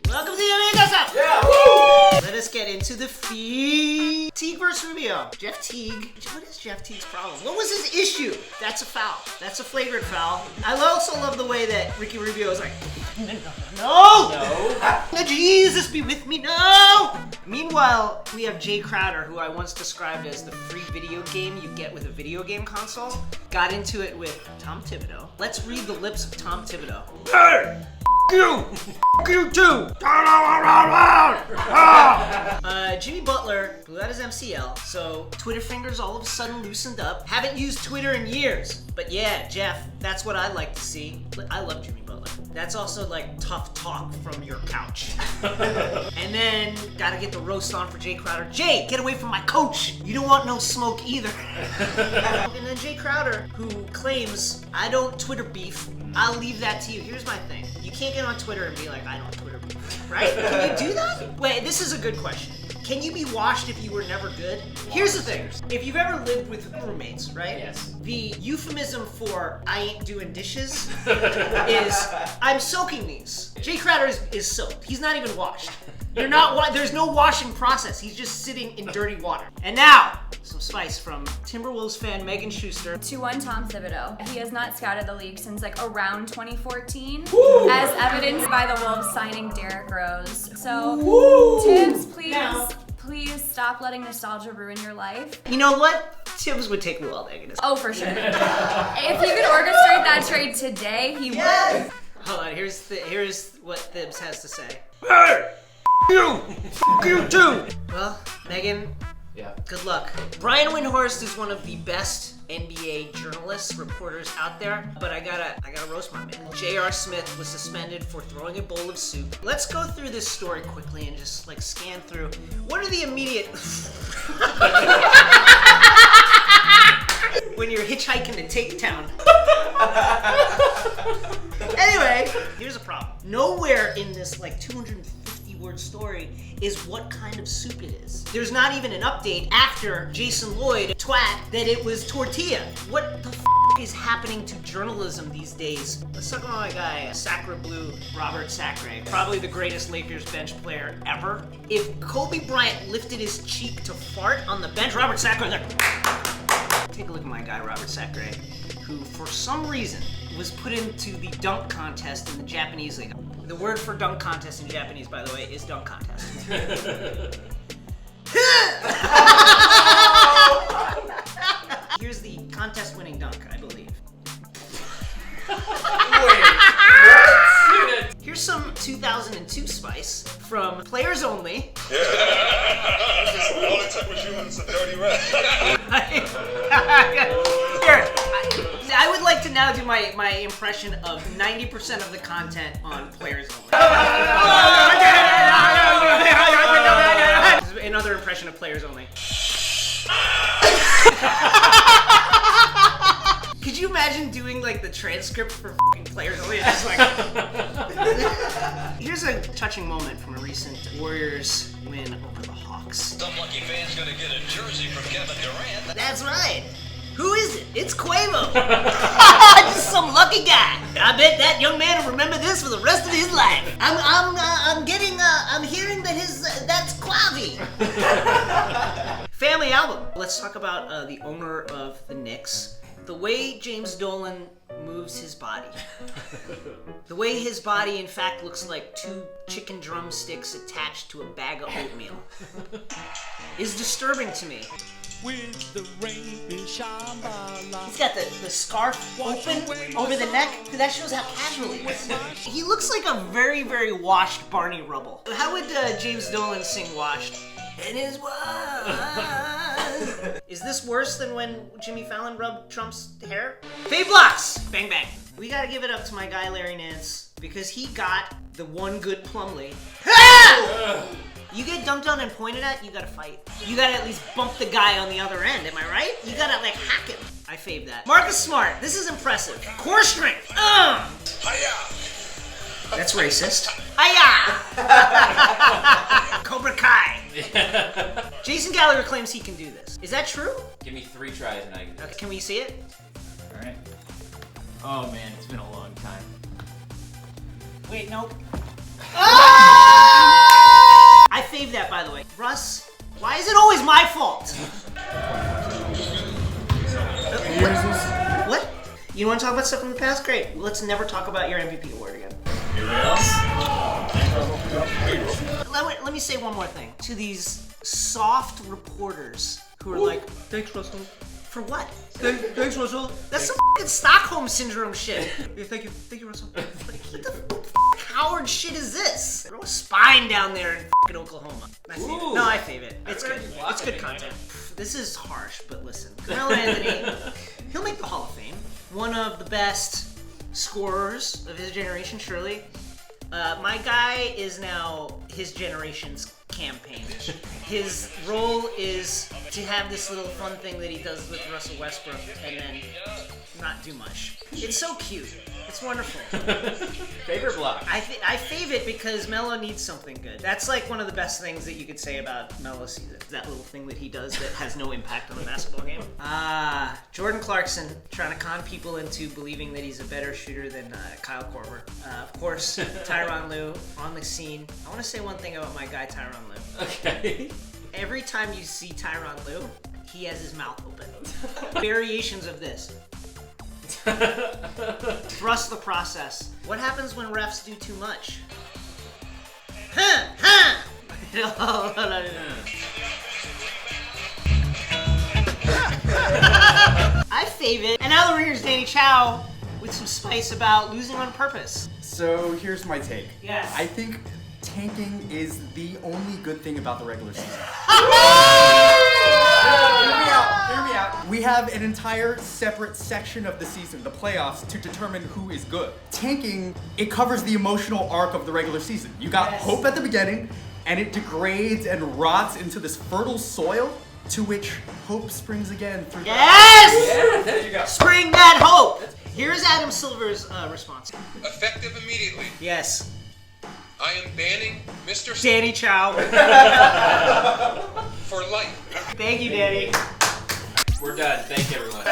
Welcome to the Amigos! Yeah, woo! Let us get into the feed. Teague versus Rubio. Jeff Teague. What is Jeff Teague's problem? What was his issue? That's a foul. That's a flagrant foul. I also love the way that Ricky Rubio is like, no! Jesus be with me, no! Meanwhile, we have Jay Crowder, who I once described as the free video game you get with a video game console. Got into it with Tom Thibodeau. Let's read the lips of Tom Thibodeau. Hey! You too! Jimmy Butler blew out his MCL, so Twitter fingers all of a sudden loosened up. Haven't used Twitter in years. But yeah, Jeff, that's what I like to see. I love Jimmy Butler. That's also like tough talk from your couch. And then, gotta get the roast on for Jay Crowder. Jay, get away from my coach! You don't want no smoke either. And then Jay Crowder, who claims, I don't Twitter beef. I'll leave that to you. Here's my thing. You can't get on Twitter and be like, I don't Twitter beef. Right? Can you do that? Wait, this is a good question. Can you be washed if you were never good? Here's the thing. If you've ever lived with roommates, right? Yes. The euphemism for I ain't doing dishes is I'm soaking these. Jay Crowder is soaked. He's not even washed. You're not. There's no washing process. He's just sitting in dirty water. And now, some spice from Timberwolves fan Megan Schuster. 2-1 Tom Thibodeau. He has not scouted the league since like around 2014, Woo! as evidenced by the Wolves signing Derrick Rose. So, Woo! Tibbs, please, Now- please stop letting nostalgia ruin your life. You know what? Tibbs would take Will Negative. Oh, for sure. If he could orchestrate that trade today, he would. Hold on. Here's what Tibbs has to say. Hey! You too! Well, Megan, Yeah. good luck. Brian Windhorst is one of the best NBA journalists, reporters out there, but I gotta roast my man. J.R. Smith was suspended for throwing a bowl of soup. Let's go through this story quickly and just like scan through. What are the immediate... when you're hitchhiking to Take Town. Anyway, here's a problem. Nowhere in this like 250-word story is what kind of soup it is. There's not even an update after Jason Lloyd twat that it was tortilla. What the is happening to journalism these days? Let's talk about my guy, Sacre Blue, Robert Sacre, probably the greatest Lakers bench player ever. If Kobe Bryant lifted his cheek to fart on the bench, Robert Sacre like... Take a look at my guy, Robert Sacre, who for some reason was put into the dunk contest in the Japanese league. The word for dunk contest in Japanese, by the way, is dunk contest. Here's the contest-winning dunk, I believe. Wait, what? Here's some 2002 spice from Players Only. All it took was you and some dirty red. Here, I would like to now do my impression of 90% of the content on Players Only. Another impression of Players Only. Could you imagine doing like the transcript for f***ing Players Only? It's just like... Here's a touching moment from a recent Warriors win over the Hawks. Some lucky fan's gonna get a jersey from Kevin Durant. That's right. Who is it? It's Quavo. Just some lucky guy. I bet that young man will remember this for the rest of his life. I'm hearing that that's Quavi. Family album. Let's talk about the owner of the Knicks. The way James Dolan moves his body. The way his body, in fact, looks like 2 chicken drumsticks attached to a bag of oatmeal is disturbing to me. With the rain in Shambhala. He's got the scarf open over the neck. That shows how casual he is. He looks like a very, very washed Barney Rubble. How would James Dolan sing Washed? It is washed. Is this worse than when Jimmy Fallon rubbed Trump's hair? Fave blocks! Bang, bang. We gotta give it up to my guy Larry Nance because he got the one good Plumlee. Ah! You get dunked on and pointed at, you gotta fight. You gotta at least bump the guy on the other end, am I right? You gotta like hack him. I fave that. Marcus Smart, this is impressive. Core strength. Hiya! That's racist. Hiya! Cobra Kai. Jason Gallagher claims he can do this. Is that true? Give me 3 tries and I can do Okay, it. can we see it? Alright. Oh man, it's been a long time. Wait, nope. Oh! past? Great. Let's never talk about your MVP award again. Let me say one more thing. To these soft reporters who are like, thanks, Russell. For what? Thanks, Russell. That's some fucking Stockholm Syndrome shit. Yeah, thank you, Russell. Like, what the coward shit is this? Throw a spine down there in fucking Oklahoma. I fave it. No, I fave it. It's good. It's good content. This is harsh, but listen. Carmelo Anthony, he'll make the Hall of Fame. One of the best scorers of his generation, surely. My guy is now his generation's campaign. His role is to have this little fun thing that he does with Russell Westbrook and then not do much. It's so cute. It's wonderful. Favorite block? I fave it because Melo needs something good. That's like one of the best things that you could say about Melo's season. That little thing that he does that has no impact on the basketball game. Jordan Clarkson trying to con people into believing that he's a better shooter than Kyle Korver. Of course, Tyronn Lue on the scene. I want to say one thing about my guy Tyronn Lue. Okay. Every time you see Tyronn Lue, he has his mouth open. Variations of this. Trust the process. What happens when refs do too much? I fave it. And now the ringer's Danny Chau with some spice about losing on purpose. So here's my take. Yes. I think tanking is the only good thing about the regular season. Hear me out. We have an entire separate section of the season, the playoffs, to determine who is good. Tanking, it covers the emotional arc of the regular season. You got hope at the beginning, and it degrades and rots into this fertile soil to which hope springs again through Yes! Yeah, there you go. Spring that hope! Here's Adam Silver's response. Effective immediately. Yes. I am banning Mr. Danny Chau. for life. Thank you, Danny. We're done. Thank you, everyone.